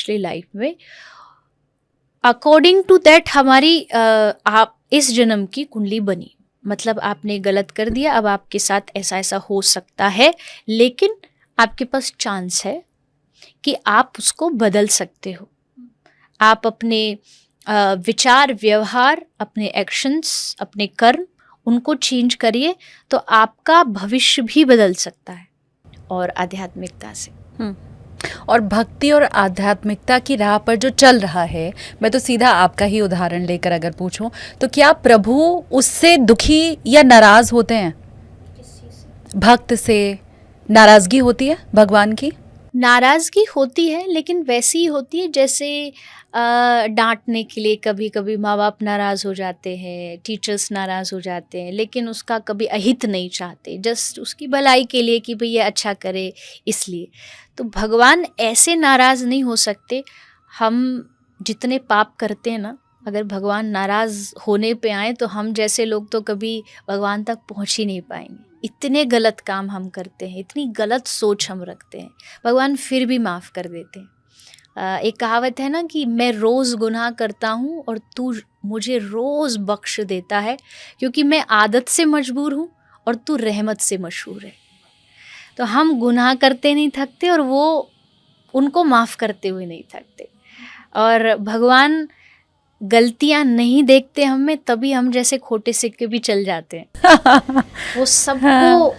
पिछले लाइफ में, according to that हमारी आप इस जन्म की कुंडली बनी। मतलब आपने गलत कर दिया, अब आपके साथ ऐसा ऐसा हो सकता है, लेकिन आपके पास चांस है कि आप उसको बदल सकते हो। आप अपने विचार, व्यवहार, अपने एक्शंस, अपने कर्म, उनको चेंज करिए तो आपका भविष्य भी बदल सकता है। और आध्यात्मिकता से और भक्ति और आध्यात्मिकता की राह पर जो चल रहा है, मैं तो सीधा आपका ही उदाहरण लेकर अगर पूछूं तो क्या प्रभु उससे दुखी या नाराज होते हैं? भक्त से नाराजगी होती है भगवान की? नाराज़गी होती है, लेकिन वैसी ही होती है जैसे डांटने के लिए कभी कभी माँ बाप नाराज़ हो जाते हैं, टीचर्स नाराज़ हो जाते हैं, लेकिन उसका कभी अहित नहीं चाहते, जस्ट उसकी भलाई के लिए कि भाई ये अच्छा करे इसलिए। तो भगवान ऐसे नाराज़ नहीं हो सकते। हम जितने पाप करते हैं ना, अगर भगवान नाराज़ होने पे आए तो हम जैसे लोग तो कभी भगवान तक पहुँच ही नहीं पाएंगे। इतने गलत काम हम करते हैं, इतनी गलत सोच हम रखते हैं, भगवान फिर भी माफ़ कर देते हैं। एक कहावत है ना कि मैं रोज़ गुनाह करता हूँ और तू मुझे रोज़ बख्श देता है, क्योंकि मैं आदत से मजबूर हूँ और तू रहमत से मशहूर है। तो हम गुनाह करते नहीं थकते और वो उनको माफ़ करते हुए नहीं थकते। और भगवान गलतियां नहीं देखते हमें, तभी हम जैसे खोटे सिक्के भी चल जाते हैं। वो सबको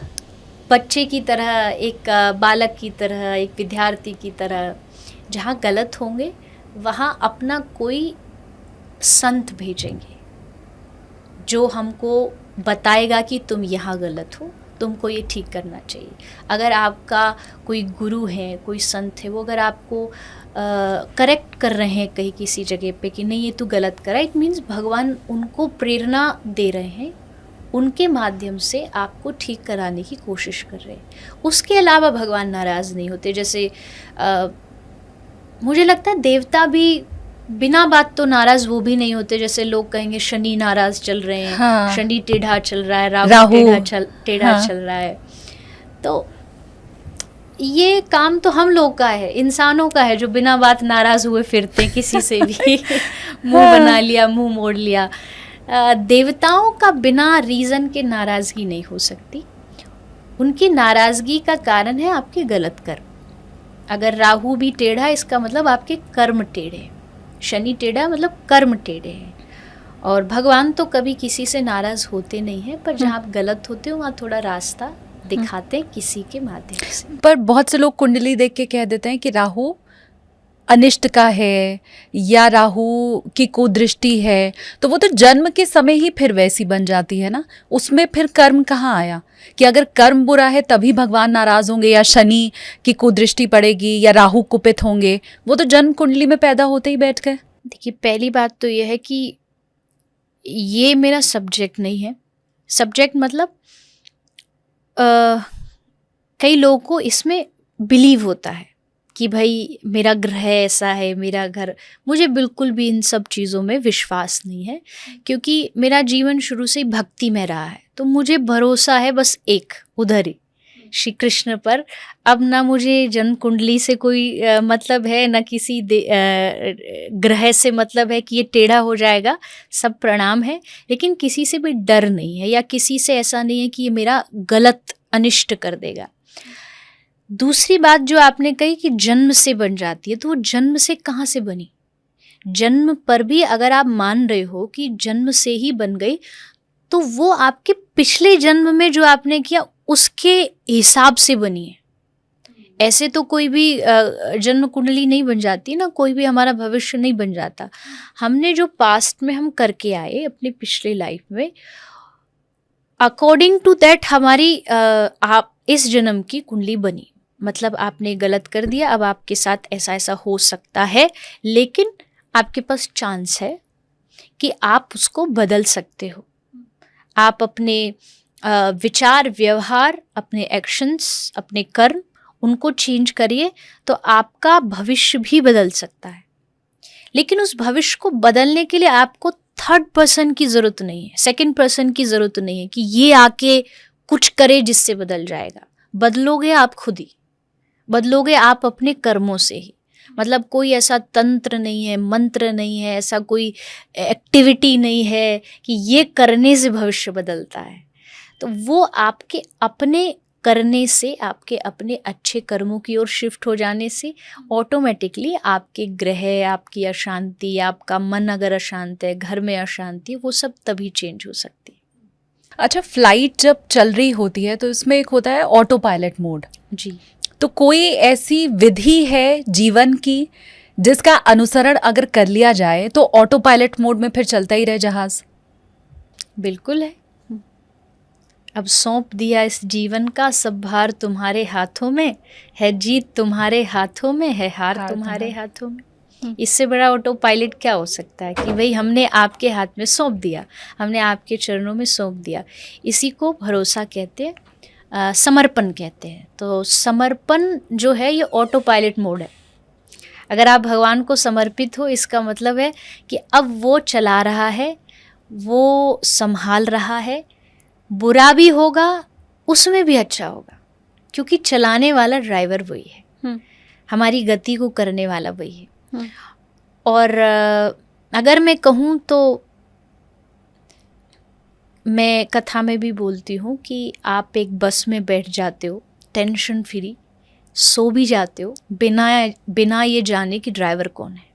बच्चे की तरह, एक बालक की तरह, एक विद्यार्थी की तरह, जहाँ गलत होंगे वहाँ अपना कोई संत भेजेंगे जो हमको बताएगा कि तुम यहाँ गलत हो, तुमको ये ठीक करना चाहिए। अगर आपका कोई गुरु है, कोई संत है, वो अगर आपको करेक्ट कर रहे हैं कहीं किसी जगह पे कि नहीं ये तू गलत करा, इट मीन्स भगवान उनको प्रेरणा दे रहे हैं, उनके माध्यम से आपको ठीक कराने की कोशिश कर रहे हैं। उसके अलावा भगवान नाराज़ नहीं होते। जैसे मुझे लगता है देवता भी बिना बात तो नाराज़ वो भी नहीं होते। जैसे लोग कहेंगे शनि नाराज़ चल रहे हैं, हाँ। शनि टेढ़ा चल रहा है, राहु टेढ़ा चल रहा है। तो ये काम तो हम लोग का है, इंसानों का है, जो बिना बात नाराज़ हुए फिरते किसी से भी मुंह बना लिया, मुंह मोड़ लिया। देवताओं का बिना रीज़न के नाराज़गी नहीं हो सकती। उनकी नाराज़गी का कारण है आपके गलत कर्म। अगर राहु भी टेढ़ा, इसका मतलब आपके कर्म टेढ़े। शनि टेढ़ा मतलब कर्म टेढ़े हैं। और भगवान तो कभी किसी से नाराज़ होते नहीं हैं, पर जहाँ आप गलत होते हो वहाँ थोड़ा रास्ता दिखाते हैं किसी के माध्यम से। पर बहुत से लोग कुंडली देख के कह देते हैं कि राहु अनिष्ट का है या राहु की कुदृष्टि है, तो वो तो जन्म के समय ही फिर वैसी बन जाती है ना। उसमें फिर कर्म कहाँ आया कि अगर कर्म बुरा है तभी भगवान नाराज होंगे, या शनि की कुदृष्टि पड़ेगी, या राहु कुपित होंगे? वो तो जन्म कुंडली में पैदा होते ही बैठ गए। देखिए, पहली बात तो यह है कि ये मेरा सब्जेक्ट नहीं है। सब्जेक्ट मतलब कई लोगों को इसमें बिलीव होता है कि भाई मेरा ग्रह ऐसा है, मेरा घर। मुझे बिल्कुल भी इन सब चीज़ों में विश्वास नहीं है, क्योंकि मेरा जीवन शुरू से ही भक्ति में रहा है। तो मुझे भरोसा है बस एक, उधर ही, श्री कृष्ण पर। अब ना मुझे जन्म कुंडली से कोई मतलब है, ना किसी ग्रह से मतलब है कि ये टेढ़ा हो जाएगा। सब प्रणाम है, लेकिन किसी से भी डर नहीं है, या किसी से ऐसा नहीं है कि ये मेरा गलत अनिष्ट कर देगा। दूसरी बात जो आपने कही कि जन्म से बन जाती है, तो वो जन्म से कहाँ से बनी? जन्म पर भी अगर आप मान रहे हो कि जन्म से ही बन गई, तो वो आपके पिछले जन्म में जो आपने किया उसके हिसाब से बनी है। ऐसे तो कोई भी जन्म कुंडली नहीं बन जाती ना, कोई भी हमारा भविष्य नहीं बन जाता। हमने जो पास्ट में हम करके आए अपने पिछले लाइफ में, अकॉर्डिंग टू दैट हमारी आप इस जन्म की कुंडली बनी। मतलब आपने गलत कर दिया, अब आपके साथ ऐसा ऐसा हो सकता है, लेकिन आपके पास चांस है कि आप उसको बदल सकते हो। आप अपने विचार, व्यवहार, अपने एक्शंस, अपने कर्म, उनको चेंज करिए तो आपका भविष्य भी बदल सकता है। लेकिन उस भविष्य को बदलने के लिए आपको थर्ड पर्सन की ज़रूरत नहीं है, सेकंड पर्सन की ज़रूरत नहीं है कि ये आके कुछ करे जिससे बदल जाएगा। बदलोगे आप खुद ही, बदलोगे आप अपने कर्मों से ही। मतलब कोई ऐसा तंत्र नहीं है, मंत्र नहीं है, ऐसा कोई एक्टिविटी नहीं है कि ये करने से भविष्य बदलता है। तो वो आपके अपने करने से, आपके अपने अच्छे कर्मों की ओर शिफ्ट हो जाने से ऑटोमेटिकली आपके ग्रह, आपकी अशांति, आपका मन अगर अशांत है, घर में अशांति, वो सब तभी चेंज हो सकती है। अच्छा, फ्लाइट जब चल रही होती है तो इसमें एक होता है ऑटो पायलट मोड। जी। तो कोई ऐसी विधि है जीवन की जिसका अनुसरण अगर कर लिया जाए तो ऑटो पायलट मोड में फिर चलता ही रहे जहाज? बिल्कुल है। अब सौंप दिया इस जीवन का सब भार तुम्हारे हाथों में, है जीत तुम्हारे हाथों में, है हार तुम्हारे हाथों में। इससे बड़ा ऑटो पायलट क्या हो सकता है कि भाई हमने आपके हाथ में सौंप दिया, हमने आपके चरणों में सौंप दिया। इसी को भरोसा कहते हैं, समर्पण कहते हैं। तो समर्पण जो है ये ऑटो पायलट मोड है। अगर आप भगवान को समर्पित हो, इसका मतलब है कि अब वो चला रहा है, वो संभाल रहा है, बुरा भी होगा उसमें भी अच्छा होगा, क्योंकि चलाने वाला ड्राइवर वही है, हमारी गति को करने वाला वही है। और अगर मैं कहूँ तो मैं कथा में भी बोलती हूँ कि आप एक बस में बैठ जाते हो टेंशन फ्री, सो भी जाते हो बिना ये जाने कि ड्राइवर कौन है।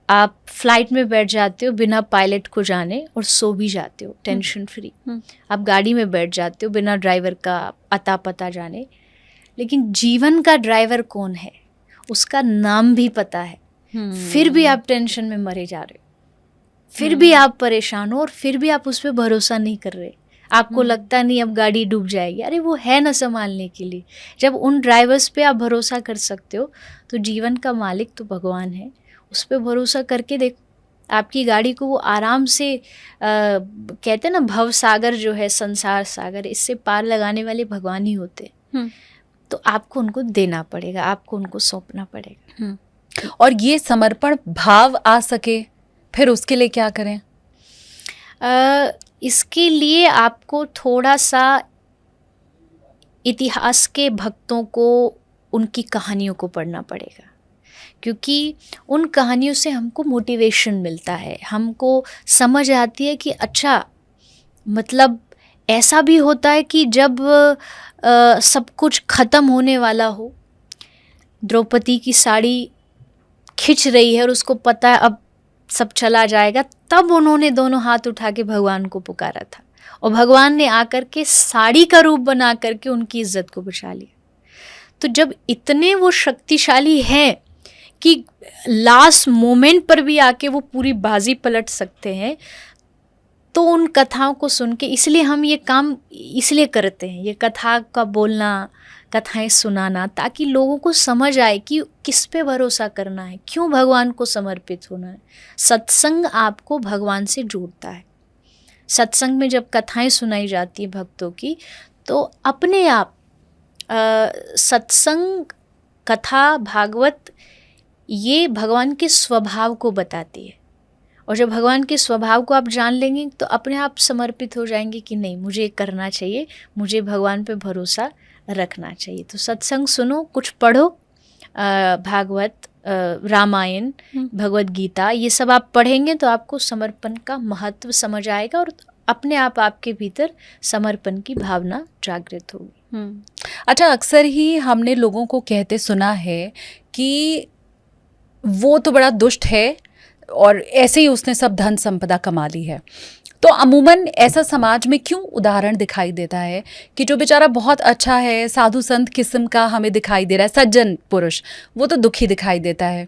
आप फ्लाइट में बैठ जाते हो बिना पायलट को जाने और सो भी जाते हो टेंशन फ्री। आप गाड़ी में बैठ जाते हो बिना ड्राइवर का अता पता जाने। लेकिन जीवन का ड्राइवर कौन है उसका नाम भी पता है, फिर भी आप टेंशन में मरे जा रहे हो, फिर भी आप परेशान हो और फिर भी आप उस पर भरोसा नहीं कर रहे। आपको लगता नहीं अब गाड़ी डूब जाएगी, अरे वो है ना संभालने के लिए। जब उन ड्राइवर्स पे आप भरोसा कर सकते हो तो जीवन का मालिक तो भगवान है, उस पर भरोसा करके देखो, आपकी गाड़ी को वो आराम से कहते हैं ना भव सागर जो है, संसार सागर, इससे पार लगाने वाले भगवान ही होते हैं। तो आपको उनको देना पड़ेगा, आपको उनको सौंपना पड़ेगा। और ये समर्पण भाव आ सके फिर उसके लिए क्या करें? इसके लिए आपको थोड़ा सा इतिहास के भक्तों को, उनकी कहानियों को पढ़ना पड़ेगा, क्योंकि उन कहानियों से हमको मोटिवेशन मिलता है, हमको समझ आती है कि अच्छा मतलब ऐसा भी होता है कि जब सब कुछ ख़त्म होने वाला हो, द्रौपदी की साड़ी खिंच रही है और उसको पता है अब सब चला जाएगा, तब उन्होंने दोनों हाथ उठा के भगवान को पुकारा था और भगवान ने आकर के साड़ी का रूप बना करके उनकी इज्जत को बचा लिया। तो जब इतने वो शक्तिशाली हैं कि लास्ट मोमेंट पर भी आके वो पूरी बाजी पलट सकते हैं, तो उन कथाओं को सुन के, इसलिए हम ये काम इसलिए करते हैं, ये कथा का बोलना, कथाएं सुनाना, ताकि लोगों को समझ आए कि किस पे भरोसा करना है, क्यों भगवान को समर्पित होना है। सत्संग आपको भगवान से जोड़ता है। सत्संग में जब कथाएं सुनाई जाती है भक्तों की, तो अपने आप सत्संग, कथा, भागवत ये भगवान के स्वभाव को बताती है। और जब भगवान के स्वभाव को आप जान लेंगे तो अपने आप समर्पित हो जाएंगे कि नहीं, मुझे करना चाहिए, मुझे भगवान पे भरोसा रखना चाहिए। तो सत्संग सुनो, कुछ पढ़ो, भागवत, रामायण, भगवत गीता, ये सब आप पढ़ेंगे तो आपको समर्पण का महत्व समझ आएगा और अपने आप आपके भीतर समर्पण की भावना जागृत होगी। अच्छा, अक्सर ही हमने लोगों को कहते सुना है कि वो तो बड़ा दुष्ट है और ऐसे ही उसने सब धन संपदा कमा ली है। तो अमूमन ऐसा समाज में क्यों उदाहरण दिखाई देता है कि जो बेचारा बहुत अच्छा है, साधु संत किस्म का हमें दिखाई दे रहा है, सज्जन पुरुष, वो तो दुखी दिखाई देता है,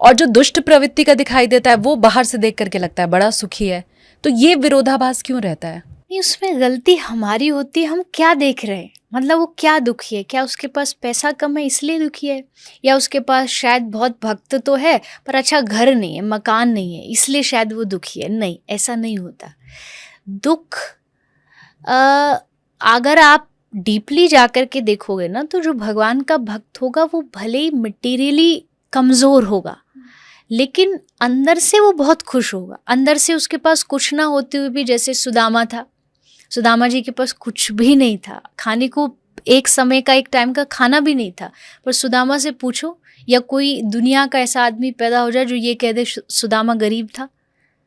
और जो दुष्ट प्रवृत्ति का दिखाई देता है वो बाहर से देख करके लगता है बड़ा सुखी है। तो ये विरोधाभास क्यों रहता है? उसमें गलती हमारी होती है, हम क्या देख रहे हैं, मतलब वो क्या दुखी है, क्या उसके पास पैसा कम है इसलिए दुखी है, या उसके पास शायद बहुत भक्त तो है पर अच्छा घर नहीं है, मकान नहीं है, इसलिए शायद वो दुखी है। नहीं, ऐसा नहीं होता। दुख अगर आप डीपली जा कर के देखोगे ना, तो जो भगवान का भक्त होगा वो भले ही मटीरियली कमज़ोर होगा लेकिन अंदर से वो बहुत खुश होगा। अंदर से उसके पास कुछ ना होते हुए भी, जैसे सुदामा था, सुदामा जी के पास कुछ भी नहीं था, खाने को एक समय का, एक टाइम का खाना भी नहीं था। पर सुदामा से पूछो, या कोई दुनिया का ऐसा आदमी पैदा हो जाए जो ये कह दे सुदामा गरीब था।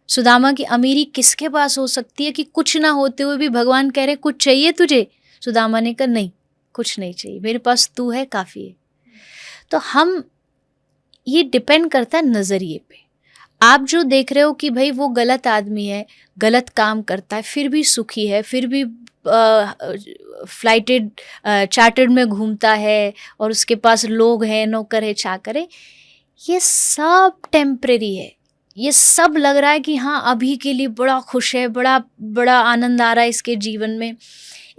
सुदामा की अमीरी किसके पास हो सकती है कि कुछ ना होते हुए भी भगवान कह रहे कुछ चाहिए तुझे। सुदामा ने कहा नहीं, कुछ नहीं चाहिए, मेरे पास तू है, काफ़ी है। तो हम, ये डिपेंड करता है नज़रिए पे। आप जो देख रहे हो कि भाई वो गलत आदमी है, गलत काम करता है, फिर भी सुखी है, फिर भी फ्लाइटेड चार्टर्ड में घूमता है और उसके पास लोग हैं, नौकर है, चाकर है, ये सब टेम्परेरी है। ये सब लग रहा है कि हाँ अभी के लिए बड़ा खुश है, बड़ा बड़ा आनंद आ रहा है इसके जीवन में।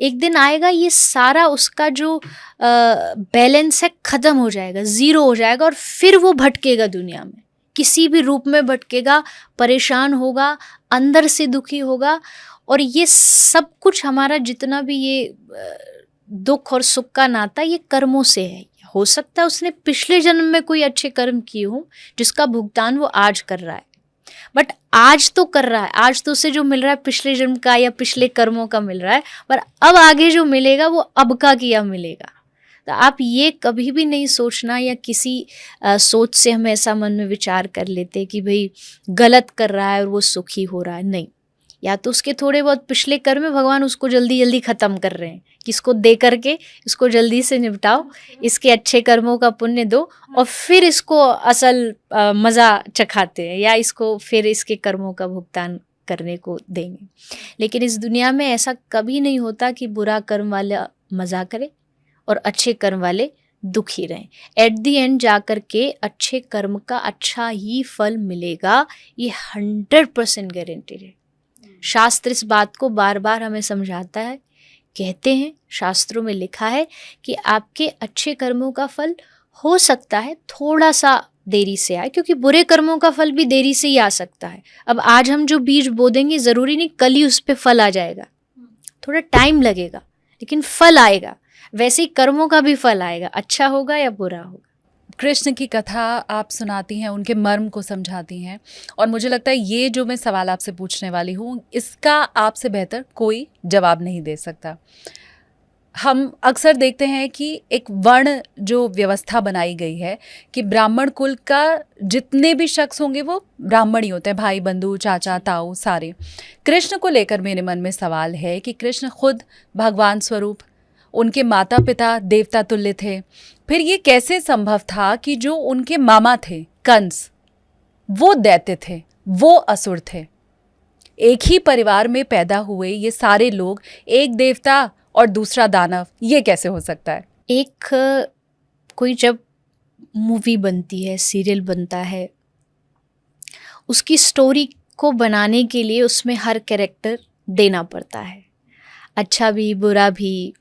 एक दिन आएगा ये सारा उसका जो बैलेंस है ख़त्म हो जाएगा, ज़ीरो हो जाएगा, और फिर वो भटकेगा दुनिया में, किसी भी रूप में भटकेगा, परेशान होगा, अंदर से दुखी होगा। और ये सब कुछ हमारा जितना भी ये दुख और सुख का नाता, ये कर्मों से है। हो सकता है उसने पिछले जन्म में कोई अच्छे कर्म किए हों जिसका भुगतान वो आज कर रहा है, बट आज तो कर रहा है, आज तो उसे जो मिल रहा है पिछले जन्म का या पिछले कर्मों का मिल रहा है, पर अब आगे जो मिलेगा वो अब का किया मिलेगा। तो आप ये कभी भी नहीं सोचना, या किसी सोच से हम ऐसा मन में विचार कर लेते कि भाई गलत कर रहा है और वो सुखी हो रहा है। नहीं, या तो उसके थोड़े बहुत पिछले कर्म भगवान उसको जल्दी जल्दी ख़त्म कर रहे हैं कि इसको दे करके इसको जल्दी से निपटाओ, इसके अच्छे कर्मों का पुण्य दो, और फिर इसको असल मज़ा चखाते हैं, या इसको फिर इसके कर्मों का भुगतान करने को देंगे। लेकिन इस दुनिया में ऐसा कभी नहीं होता कि बुरा कर्म वाला मज़ा करे और अच्छे कर्म वाले दुखी रहें। एट दी एंड जा कर के अच्छे कर्म का अच्छा ही फल मिलेगा, ये 100% गारंटेड है। शास्त्र इस बात को बार बार हमें समझाता है, कहते हैं, शास्त्रों में लिखा है कि आपके अच्छे कर्मों का फल हो सकता है थोड़ा सा देरी से आए, क्योंकि बुरे कर्मों का फल भी देरी से ही आ सकता है। अब आज हम जो बीज बो देंगे ज़रूरी नहीं कल ही उस पर फल आ जाएगा, थोड़ा टाइम लगेगा, लेकिन फल आएगा। वैसे ही कर्मों का भी फल आएगा, अच्छा होगा या बुरा होगा। कृष्ण की कथा आप सुनाती हैं, उनके मर्म को समझाती हैं, और मुझे लगता है ये जो मैं सवाल आपसे पूछने वाली हूँ इसका आपसे बेहतर कोई जवाब नहीं दे सकता। हम अक्सर देखते हैं कि एक वर्ण जो व्यवस्था बनाई गई है कि ब्राह्मण कुल का जितने भी शख्स होंगे वो ब्राह्मण ही होते हैं, भाई बंधु चाचा ताऊ सारे। कृष्ण को लेकर मेरे मन में सवाल है कि कृष्ण खुद भगवान स्वरूप, उनके माता पिता देवता तुल्य थे, फिर ये कैसे संभव था कि जो उनके मामा थे कंस, वो दैत्य थे, वो असुर थे। एक ही परिवार में पैदा हुए ये सारे लोग, एक देवता और दूसरा दानव, ये कैसे हो सकता है? एक कोई जब मूवी बनती है, सीरियल बनता है, उसकी स्टोरी को बनाने के लिए उसमें हर कैरेक्टर देना पड़ता है, अच्छा भी बुरा भी,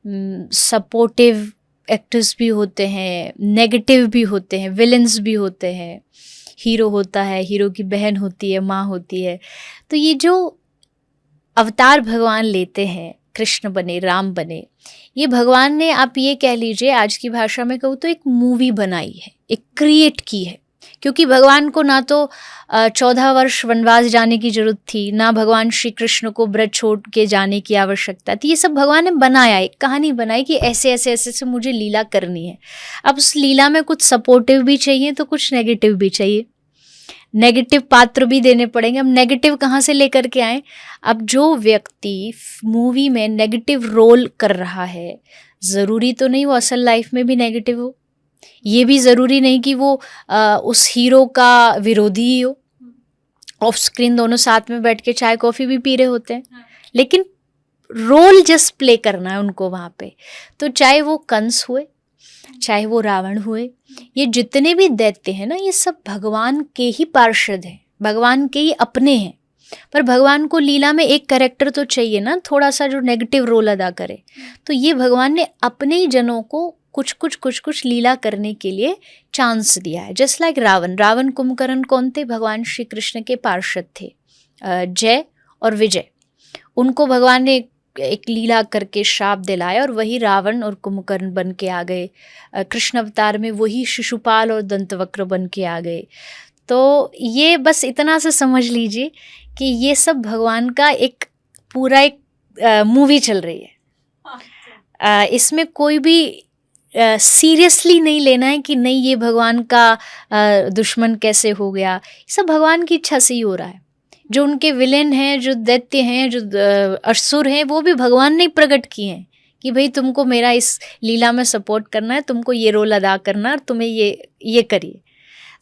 सपोर्टिव एक्टर्स भी होते हैं, नेगेटिव भी होते हैं, विलेंस भी होते हैं, हीरो होता है, हीरो की बहन होती है, माँ होती है। तो ये जो अवतार भगवान लेते हैं, कृष्ण बने, राम बने, ये भगवान ने, आप ये कह लीजिए आज की भाषा में कहूँ तो एक मूवी बनाई है, एक क्रिएट की है। क्योंकि भगवान को ना तो 14 वर्ष वनवास जाने की जरूरत थी, ना भगवान श्री कृष्ण को ब्रज छोड़ के जाने की आवश्यकता थी। ये सब भगवान ने बनाया, एक कहानी बनाई कि ऐसे ऐसे ऐसे से मुझे लीला करनी है। अब उस लीला में कुछ सपोर्टिव भी चाहिए तो कुछ नेगेटिव भी चाहिए, नेगेटिव पात्र भी देने पड़ेंगे। अब नेगेटिव कहाँ से लेकर के आए? अब जो व्यक्ति मूवी में नेगेटिव रोल कर रहा है, ज़रूरी तो नहीं वो असल लाइफ में भी नेगेटिव हो, ये भी ज़रूरी नहीं कि वो उस हीरो का विरोधी ही हो। ऑफ स्क्रीन दोनों साथ में बैठ के चाय कॉफ़ी भी पी रहे होते हैं, लेकिन रोल जस्ट प्ले करना है उनको वहाँ पे। तो चाहे वो कंस हुए, चाहे वो रावण हुए, ये जितने भी दैत्य हैं ना, ये सब भगवान के ही पार्षद हैं, भगवान के ही अपने हैं। पर भगवान को लीला में एक कैरेक्टर तो चाहिए ना, थोड़ा सा जो नेगेटिव रोल अदा करे। तो ये भगवान ने अपने ही जनों को कुछ कुछ लीला करने के लिए चांस दिया है। जस्ट लाइक रावण कुंभकर्ण कौन थे? भगवान श्री कृष्ण के पार्षद थे, जय और विजय। उनको भगवान ने एक लीला करके श्राप दिलाया और वही रावण और कुंभकर्ण बन के आ गए। कृष्ण अवतार में वही शिशुपाल और दंतवक्र बन के आ गए। तो ये बस इतना सा समझ लीजिए कि ये सब भगवान का एक पूरा एक मूवी चल रही है। इसमें कोई भी सीरियसली नहीं लेना है कि नहीं ये भगवान का दुश्मन कैसे हो गया। ये सब भगवान की इच्छा से ही हो रहा है। जो उनके विलेन हैं, जो दैत्य हैं, जो असुर हैं, वो भी भगवान ने प्रकट किए हैं कि भाई तुमको मेरा इस लीला में सपोर्ट करना है, तुमको ये रोल अदा करना है और तुम्हें ये करिए।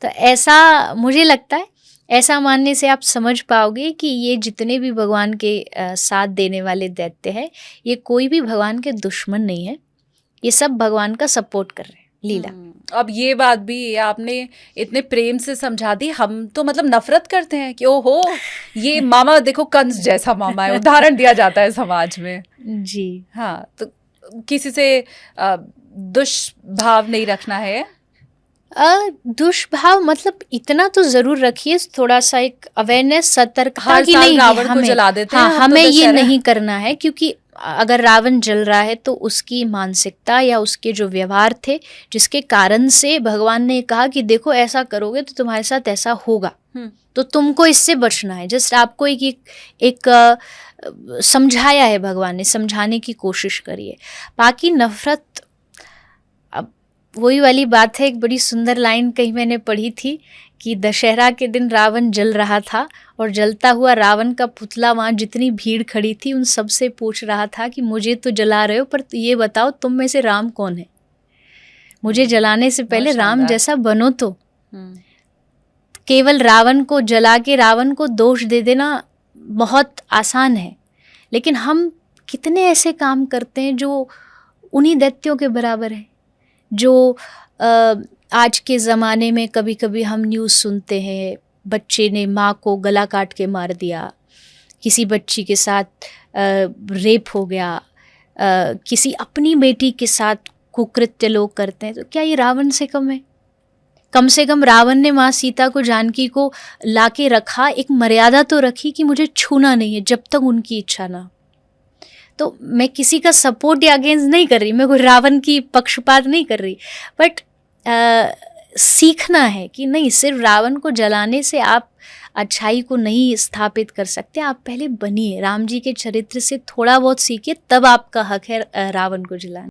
तो ऐसा मुझे लगता है, ऐसा मानने से आप समझ पाओगे कि ये जितने भी भगवान के साथ देने वाले दैत्य हैं, ये कोई भी भगवान के दुश्मन नहीं है, ये सब भगवान का सपोर्ट कर रहे हैं लीला। अब ये बात भी आपने इतने प्रेम से समझा दी। हम तो मतलब नफरत करते हैं कि ओहो ये मामा देखो कंस जैसा मामा है, उदाहरण दिया जाता है समाज में। जी हाँ, तो किसी से दुष्भाव नहीं रखना है। दुष्भाव मतलब इतना तो जरूर रखिए, थोड़ा सा एक अवेयरनेस, सतर्कता हर की साल नहीं रावण को हमें, जला देते हैं। हाँ, अब तो हमें ये दशहरा- नहीं करना है, क्योंकि अगर रावण जल रहा है तो उसकी मानसिकता या उसके जो व्यवहार थे जिसके कारण से भगवान ने कहा कि देखो ऐसा करोगे तो तुम्हारे साथ ऐसा होगा, तो तुमको इससे बचना है। जस्ट आपको एक समझाया है भगवान ने, समझाने की कोशिश करिए। बाकी नफरत, अब वही वाली बात है, एक बड़ी सुंदर लाइन कहीं मैंने पढ़ी थी कि दशहरा के दिन रावण जल रहा था और जलता हुआ रावण का पुतला वहाँ जितनी भीड़ खड़ी थी उन सब से पूछ रहा था कि मुझे तो जला रहे हो, पर ये बताओ तुम में से राम कौन है, मुझे जलाने से पहले राम जैसा बनो। तो केवल रावण को जला के रावण को दोष दे देना बहुत आसान है, लेकिन हम कितने ऐसे काम करते हैं जो उन्हीं दैत्यों के बराबर है। जो आज के ज़माने में कभी कभी हम न्यूज़ सुनते हैं, बच्चे ने माँ को गला काट के मार दिया, किसी बच्ची के साथ रेप हो गया, किसी अपनी बेटी के साथ कुकृत्य लोग करते हैं, तो क्या ये रावण से कम है? कम से कम रावण ने माँ सीता को, जानकी को लाके रखा, एक मर्यादा तो रखी कि मुझे छूना नहीं है जब तक उनकी इच्छा ना। तो मैं किसी का सपोर्ट या अगेंस्ट नहीं कर रही, मैं कोई रावण की पक्षपात नहीं कर रही, बट सीखना है कि नहीं, सिर्फ रावण को जलाने से आप अच्छाई को नहीं स्थापित कर सकते। आप पहले बनिए, राम जी के चरित्र से थोड़ा बहुत सीखिए, तब आपका हक है रावण को जलाना।